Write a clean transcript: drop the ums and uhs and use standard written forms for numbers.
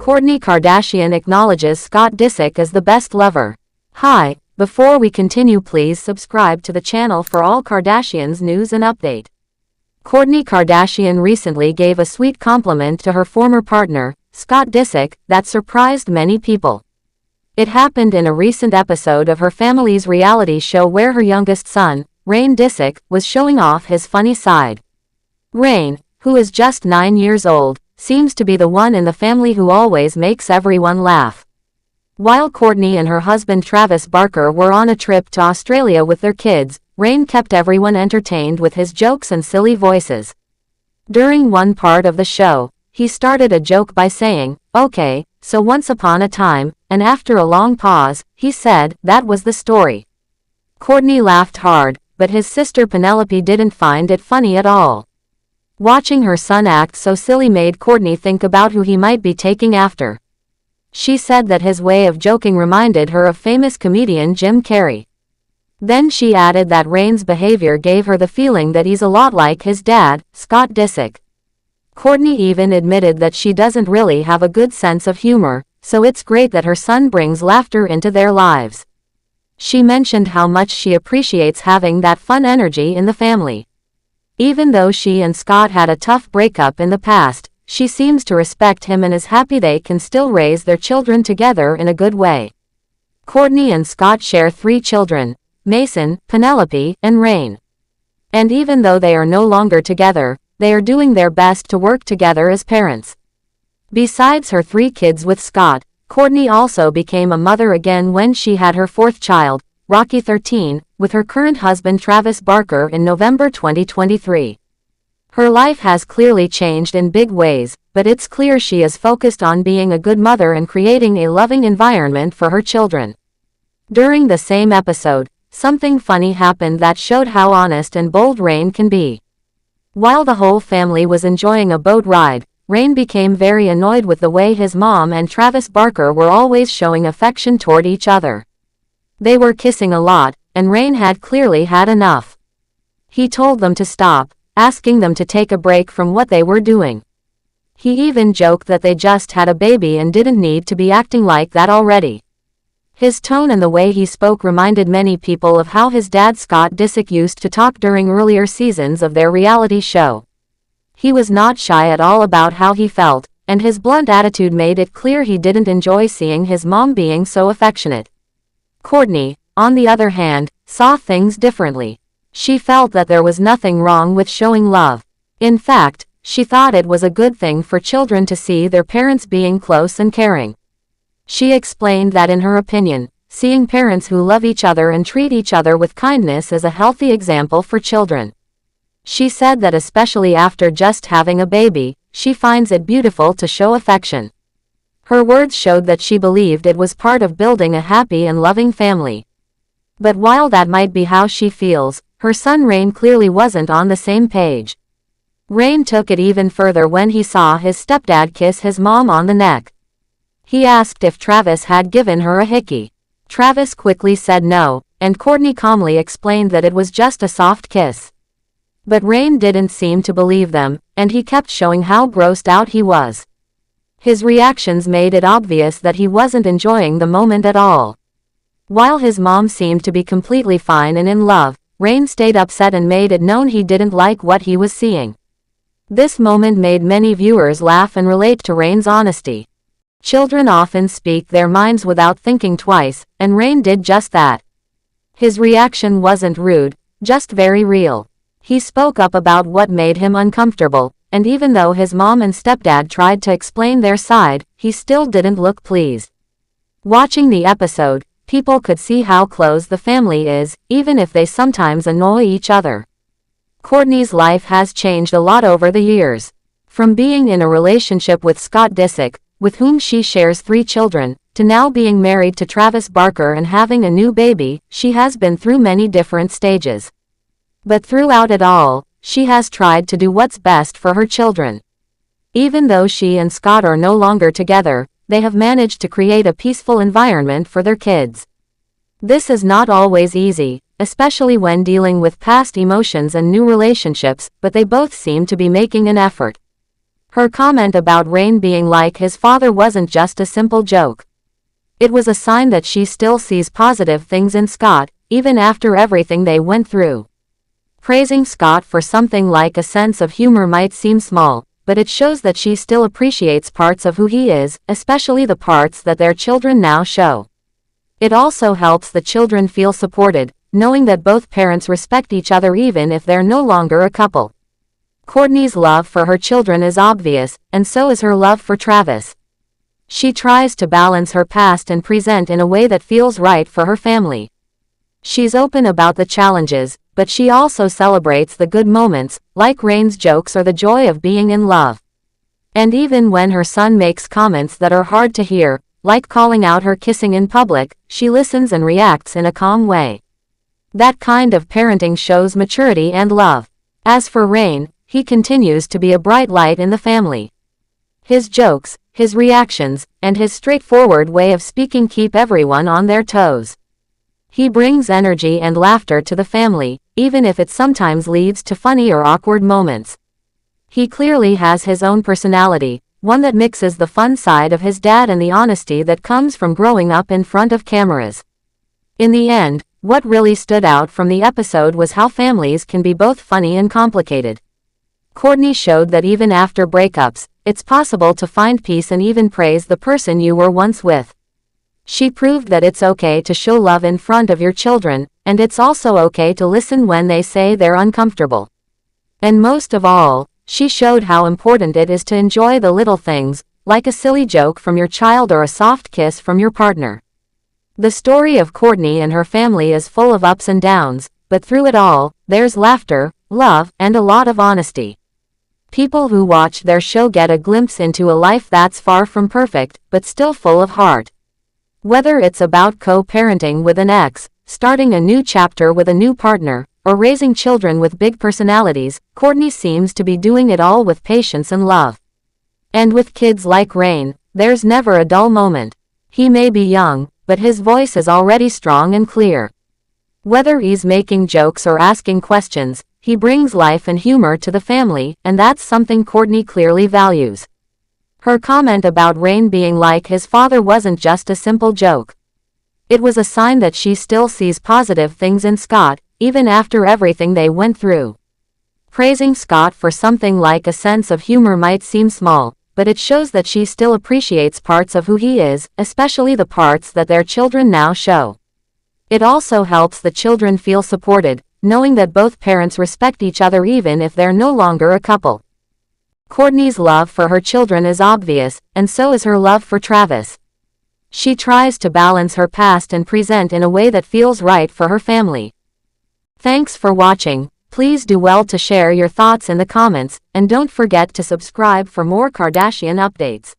Kourtney Kardashian acknowledges Scott Disick as the best lover. Hi, before we continue, please subscribe to the channel for all Kardashians news and update. Kourtney Kardashian recently gave a sweet compliment to her former partner, Scott Disick, that surprised many people. It happened in a recent episode of her family's reality show where her youngest son, Disick, was showing off his funny side. Rain, who is just 9 years old, seems to be the one in the family who always makes everyone laugh. While Kourtney and her husband Travis Barker were on a trip to Australia with their kids, Rain kept everyone entertained with his jokes and silly voices. During one part of the show, he started a joke by saying, "Okay, so once upon a time," and after a long pause, he said, "That was the story." Kourtney laughed hard, but his sister Penelope didn't find it funny at all. Watching her son act so silly made Kourtney think about who he might be taking after. She said that his way of joking reminded her of famous comedian Jim Carrey. Then she added that Rain's behavior gave her the feeling that he's a lot like his dad, Scott Disick. Kourtney even admitted that she doesn't really have a good sense of humor, so it's great that her son brings laughter into their lives. She mentioned how much she appreciates having that fun energy in the family. Even though she and Scott had a tough breakup in the past, she seems to respect him and is happy they can still raise their children together in a good way. Kourtney and Scott share 3 children, Mason, Penelope, and Rain. And even though they are no longer together, they are doing their best to work together as parents. Besides her 3 kids with Scott, Kourtney also became a mother again when she had her 4th child, Rocky 13, with her current husband Travis Barker in November 2023. Her life has clearly changed in big ways, but it's clear she is focused on being a good mother and creating a loving environment for her children. During the same episode, something funny happened that showed how honest and bold Rain can be. While the whole family was enjoying a boat ride, Rain became very annoyed with the way his mom and Travis Barker were always showing affection toward each other. They were kissing a lot, and Rain had clearly had enough. He told them to stop, asking them to take a break from what they were doing. He even joked that they just had a baby and didn't need to be acting like that already. His tone and the way he spoke reminded many people of how his dad Scott Disick used to talk during earlier seasons of their reality show. He was not shy at all about how he felt, and his blunt attitude made it clear he didn't enjoy seeing his mom being so affectionate. Kourtney, on the other hand, saw things differently. She felt that there was nothing wrong with showing love. In fact, she thought it was a good thing for children to see their parents being close and caring. She explained that in her opinion, seeing parents who love each other and treat each other with kindness is a healthy example for children. She said that especially after just having a baby, she finds it beautiful to show affection. Her words showed that she believed it was part of building a happy and loving family. But while that might be how she feels, her son Rain clearly wasn't on the same page. Rain took it even further when he saw his stepdad kiss his mom on the neck. He asked if Travis had given her a hickey. Travis quickly said no, and Kourtney calmly explained that it was just a soft kiss. But Rain didn't seem to believe them, and he kept showing how grossed out he was. His reactions made it obvious that he wasn't enjoying the moment at all. While his mom seemed to be completely fine and in love, Rain stayed upset and made it known he didn't like what he was seeing. This moment made many viewers laugh and relate to Rain's honesty. Children often speak their minds without thinking twice, and Rain did just that. His reaction wasn't rude, just very real. He spoke up about what made him uncomfortable, and even though his mom and stepdad tried to explain their side, he still didn't look pleased. Watching the episode, people could see how close the family is, even if they sometimes annoy each other. Kourtney's life has changed a lot over the years. From being in a relationship with Scott Disick, with whom she shares 3 children, to now being married to Travis Barker and having a new baby, she has been through many different stages. But throughout it all, she has tried to do what's best for her children. Even though she and Scott are no longer together, they have managed to create a peaceful environment for their kids. This is not always easy, especially when dealing with past emotions and new relationships, but they both seem to be making an effort. Her comment about Rain being like his father wasn't just a simple joke. It was a sign that she still sees positive things in Scott, even after everything they went through. Praising Scott for something like a sense of humor might seem small, but it shows that she still appreciates parts of who he is, especially the parts that their children now show. It also helps the children feel supported, knowing that both parents respect each other even if they're no longer a couple. Kourtney's love for her children is obvious, and so is her love for Travis. She tries to balance her past and present in a way that feels right for her family. She's open about the challenges, but she also celebrates the good moments, like Rain's jokes or the joy of being in love. And even when her son makes comments that are hard to hear, like calling out her kissing in public, she listens and reacts in a calm way. That kind of parenting shows maturity and love. As for Rain, he continues to be a bright light in the family. His jokes, his reactions, and his straightforward way of speaking keep everyone on their toes. He brings energy and laughter to the family, even if it sometimes leads to funny or awkward moments. He clearly has his own personality, one that mixes the fun side of his dad and the honesty that comes from growing up in front of cameras. In the end, what really stood out from the episode was how families can be both funny and complicated. Kourtney showed that even after breakups, it's possible to find peace and even praise the person you were once with. She proved that it's okay to show love in front of your children, and it's also okay to listen when they say they're uncomfortable. And most of all, she showed how important it is to enjoy the little things, like a silly joke from your child or a soft kiss from your partner. The story of Kourtney and her family is full of ups and downs, but through it all, there's laughter, love, and a lot of honesty. People who watch their show get a glimpse into a life that's far from perfect, but still full of heart. Whether it's about co-parenting with an ex, starting a new chapter with a new partner, or raising children with big personalities, Kourtney seems to be doing it all with patience and love. And with kids like Rain, there's never a dull moment. He may be young, but his voice is already strong and clear. Whether he's making jokes or asking questions, he brings life and humor to the family, and that's something Kourtney clearly values. Her comment about Rain being like his father wasn't just a simple joke. It was a sign that she still sees positive things in Scott, even after everything they went through. Praising Scott for something like a sense of humor might seem small, but it shows that she still appreciates parts of who he is, especially the parts that their children now show. It also helps the children feel supported, knowing that both parents respect each other even if they're no longer a couple. Kourtney's love for her children is obvious, and so is her love for Travis. She tries to balance her past and present in a way that feels right for her family. Thanks for watching. Please do well to share your thoughts in the comments, and don't forget to subscribe for more Kardashian updates.